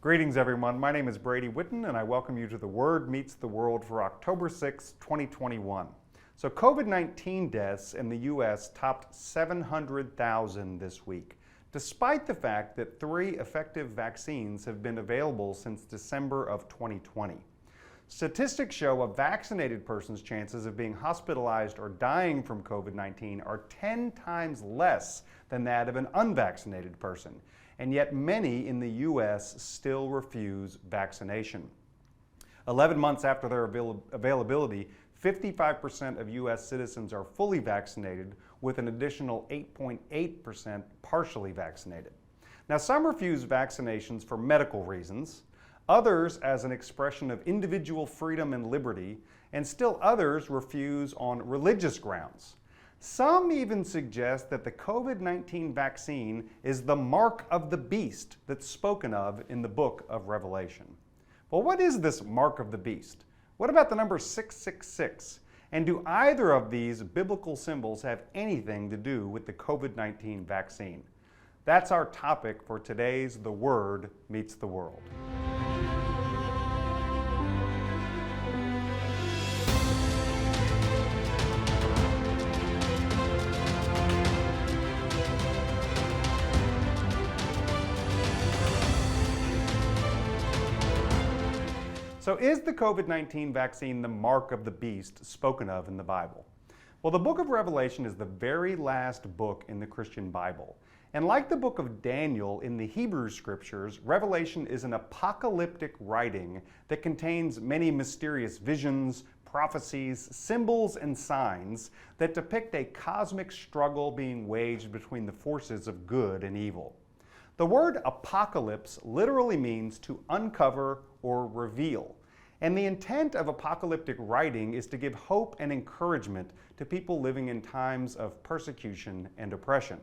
Greetings everyone, my name is Brady Whitten and I welcome you to The Word Meets the World for October 6, 2021. So COVID-19 deaths in the U.S. topped 700,000 this week, despite the fact that 3 effective vaccines have been available since December of 2020. Statistics show a vaccinated person's chances of being hospitalized or dying from COVID-19 are 10 times less than that of an unvaccinated person, and yet many in the U.S. still refuse vaccination. 11 months after their availability, 55% of U.S. citizens are fully vaccinated, with an additional 8.8% partially vaccinated. Now, some refuse vaccinations for medical reasons, others as an expression of individual freedom and liberty, and still others refuse on religious grounds. Some even suggest that the COVID-19 vaccine is the mark of the beast that's spoken of in the book of Revelation. Well, what is this mark of the beast? What about the number 666? And do either of these biblical symbols have anything to do with the COVID-19 vaccine? That's our topic for today's The Word Meets the World. So is the COVID-19 vaccine the mark of the beast spoken of in the Bible? Well, the book of Revelation is the very last book in the Christian Bible. And like the book of Daniel in the Hebrew scriptures, Revelation is an apocalyptic writing that contains many mysterious visions, prophecies, symbols, and signs that depict a cosmic struggle being waged between the forces of good and evil. The word apocalypse literally means to uncover or reveal. And the intent of apocalyptic writing is to give hope and encouragement to people living in times of persecution and oppression.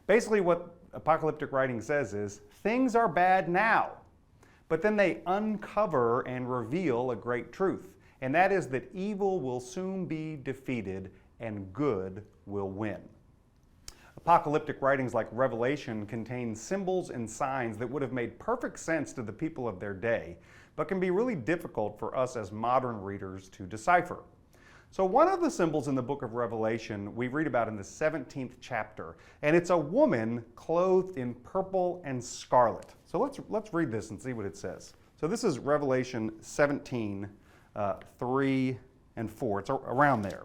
Basically, what apocalyptic writing says is, things are bad now, but then they uncover and reveal a great truth, and that is that evil will soon be defeated and good will win. Apocalyptic writings like Revelation contain symbols and signs that would have made perfect sense to the people of their day, but can be really difficult for us as modern readers to decipher. So one of the symbols in the book of Revelation we read about in the 17th chapter, and it's a woman clothed in purple and scarlet. So let's read this and see what it says. So this is Revelation 17, 3 and 4. It's around there.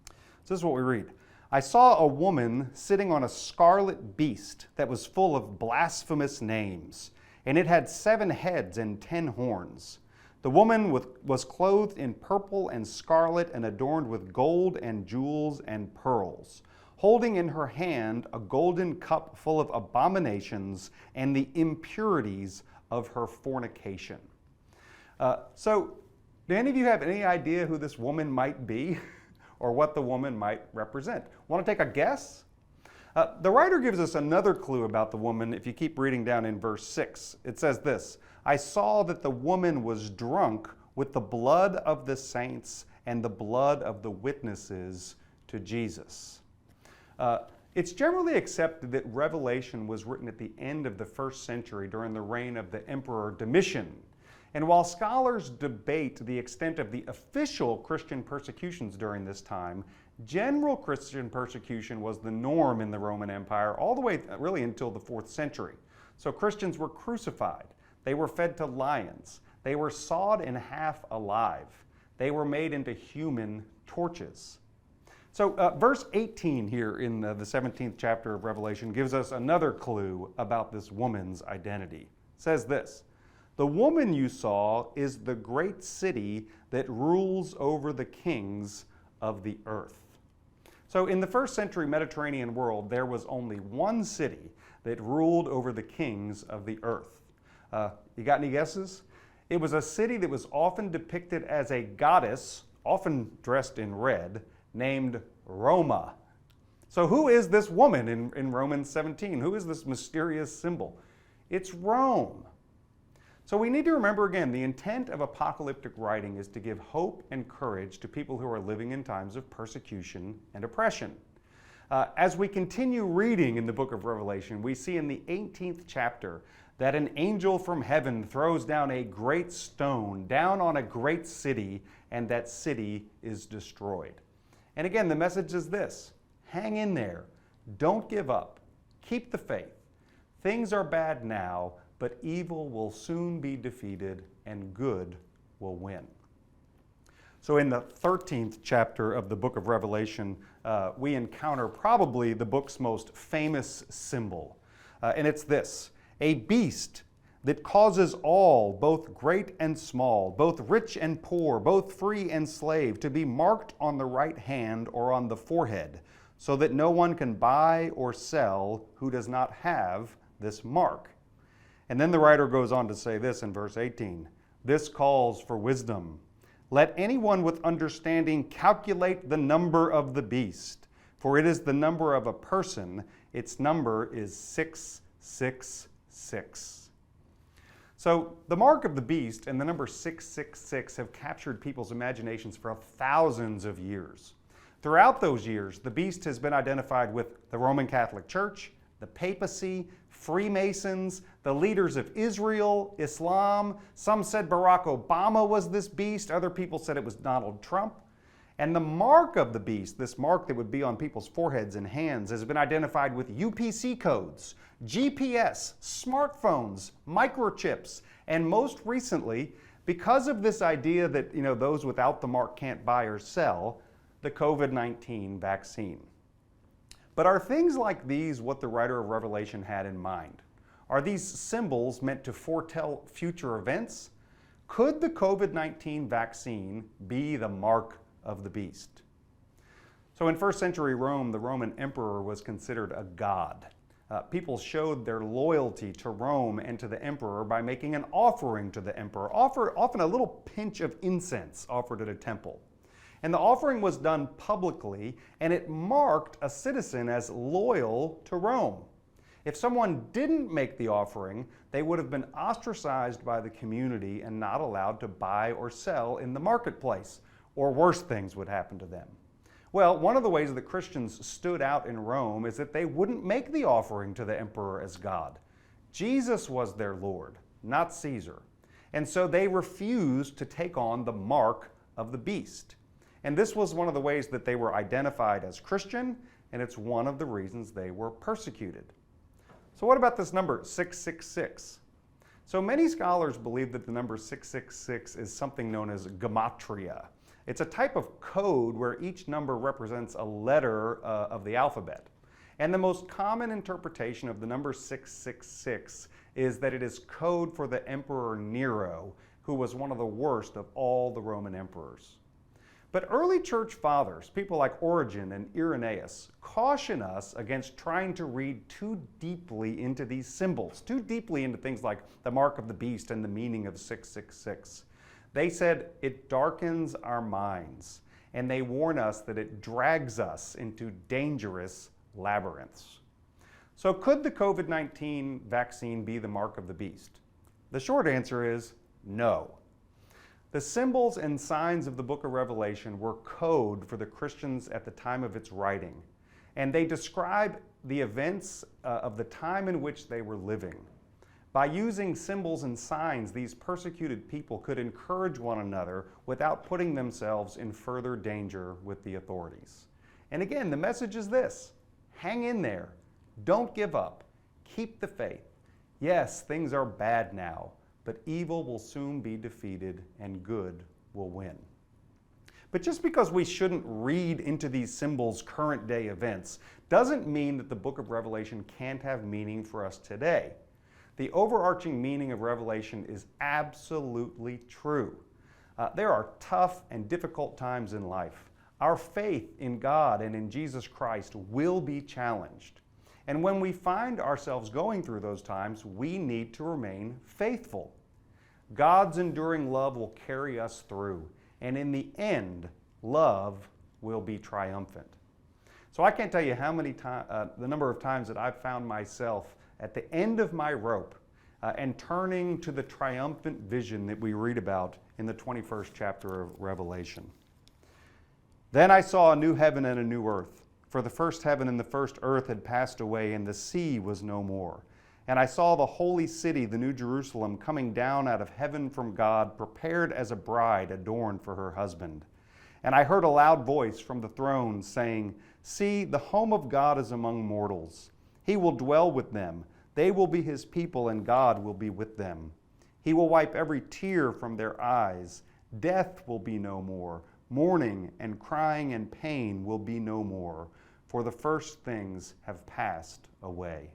So this is what we read. I saw a woman sitting on a scarlet beast that was full of blasphemous names, and it had 7 heads and 10 horns. The woman was clothed in purple and scarlet and adorned with gold and jewels and pearls, holding in her hand a golden cup full of abominations and the impurities of her fornication. So, do any of you have any idea who this woman might be? Or what the woman might represent? Want to take a guess? The writer gives us another clue about the woman if you keep reading down in verse 6. It says this, I saw that the woman was drunk with the blood of the saints and the blood of the witnesses to Jesus. It's generally accepted that Revelation was written at the end of the 1st century during the reign of the Emperor Domitian. And while scholars debate the extent of the official Christian persecutions during this time, general Christian persecution was the norm in the Roman Empire all the way really until the 4th century. So Christians were crucified, they were fed to lions, they were sawed in half alive, they were made into human torches. So verse 18 here in the 17th chapter of Revelation gives us another clue about this woman's identity. It says this, the woman you saw is the great city that rules over the kings of the earth. So in the 1st century Mediterranean world, there was only one city that ruled over the kings of the earth. You got any guesses? It was a city that was often depicted as a goddess, often dressed in red, named Roma. So who is this woman in Romans 17? Who is this mysterious symbol? It's Rome. So we need to remember again, the intent of apocalyptic writing is to give hope and courage to people who are living in times of persecution and oppression. As we continue reading in the book of Revelation, we see in the 18th chapter that an angel from heaven throws down a great stone down on a great city, and that city is destroyed. And again, the message is this: hang in there. Don't give up. Keep the faith. Things are bad now, but evil will soon be defeated and good will win. So in the 13th chapter of the book of Revelation, we encounter probably the book's most famous symbol. And it's this: a beast that causes all, both great and small, both rich and poor, both free and slave, to be marked on the right hand or on the forehead, so that no one can buy or sell who does not have this mark. And then the writer goes on to say this in verse 18: this calls for wisdom. Let anyone with understanding calculate the number of the beast, for it is the number of a person. Its number is 666. So the mark of the beast and the number 666 have captured people's imaginations for thousands of years. Throughout those years, the beast has been identified with the Roman Catholic Church, the papacy, Freemasons, the leaders of Israel, Islam. Some said Barack Obama was this beast. Other people said it was Donald Trump. And the mark of the beast, this mark that would be on people's foreheads and hands, has been identified with UPC codes, GPS, smartphones, microchips, and most recently, because of this idea that those without the mark can't buy or sell, the COVID-19 vaccine. But are things like these what the writer of Revelation had in mind? Are these symbols meant to foretell future events? Could the COVID-19 vaccine be the mark of the beast? So in first century Rome, the Roman emperor was considered a god. People showed their loyalty to Rome and to the emperor by making an offering to the emperor, often a little pinch of incense offered at a temple. And the offering was done publicly, and it marked a citizen as loyal to Rome. If someone didn't make the offering, they would have been ostracized by the community and not allowed to buy or sell in the marketplace, or worse things would happen to them. Well, one of the ways that Christians stood out in Rome is that they wouldn't make the offering to the emperor as God. Jesus was their Lord, not Caesar. And so they refused to take on the mark of the beast. And this was one of the ways that they were identified as Christian, and it's one of the reasons they were persecuted. So what about this number 666? So many scholars believe that the number 666 is something known as gematria. It's a type of code where each number represents a letter of the alphabet. And the most common interpretation of the number 666 is that it is code for the Emperor Nero, who was one of the worst of all the Roman emperors. But early church fathers, people like Origen and Irenaeus, caution us against trying to read too deeply into these symbols, too deeply into things like the mark of the beast and the meaning of 666. They said it darkens our minds, and they warn us that it drags us into dangerous labyrinths. So could the COVID-19 vaccine be the mark of the beast? The short answer is no. The symbols and signs of the book of Revelation were code for the Christians at the time of its writing, and they describe the events of the time in which they were living. By using symbols and signs, these persecuted people could encourage one another without putting themselves in further danger with the authorities. And again, the message is this: hang in there, don't give up, keep the faith. Yes, things are bad now, but evil will soon be defeated and good will win. But just because we shouldn't read into these symbols current day events doesn't mean that the book of Revelation can't have meaning for us today. The overarching meaning of Revelation is absolutely true. There are tough and difficult times in life. Our faith in God and in Jesus Christ will be challenged. And when we find ourselves going through those times, we need to remain faithful. God's enduring love will carry us through, and in the end, love will be triumphant. So I can't tell you how many the number of times that I've found myself at the end of my rope and turning to the triumphant vision that we read about in the 21st chapter of Revelation. Then I saw a new heaven and a new earth. For the first heaven and the first earth had passed away, and the sea was no more. And I saw the holy city, the New Jerusalem, coming down out of heaven from God, prepared as a bride adorned for her husband. And I heard a loud voice from the throne saying, "See, the home of God is among mortals. He will dwell with them. They will be his people, and God will be with them. He will wipe every tear from their eyes. Death will be no more. Mourning and crying and pain will be no more, for the first things have passed away."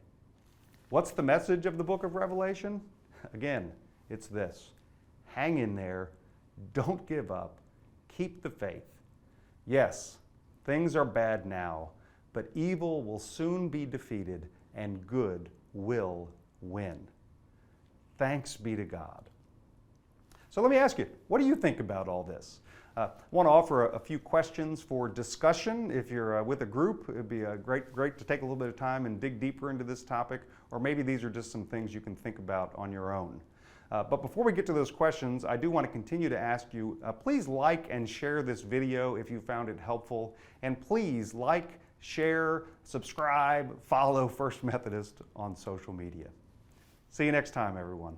What's the message of the book of Revelation? Again, it's this: hang in there, don't give up, keep the faith. Yes, things are bad now, but evil will soon be defeated and good will win. Thanks be to God. So let me ask you, what do you think about all this? I want to offer a few questions for discussion. If you're with a group, it'd be great to take a little bit of time and dig deeper into this topic, or maybe these are just some things you can think about on your own. But before we get to those questions, I do want to continue to ask you, please like and share this video if you found it helpful, and please like, share, subscribe, follow First Methodist on social media. See you next time, everyone.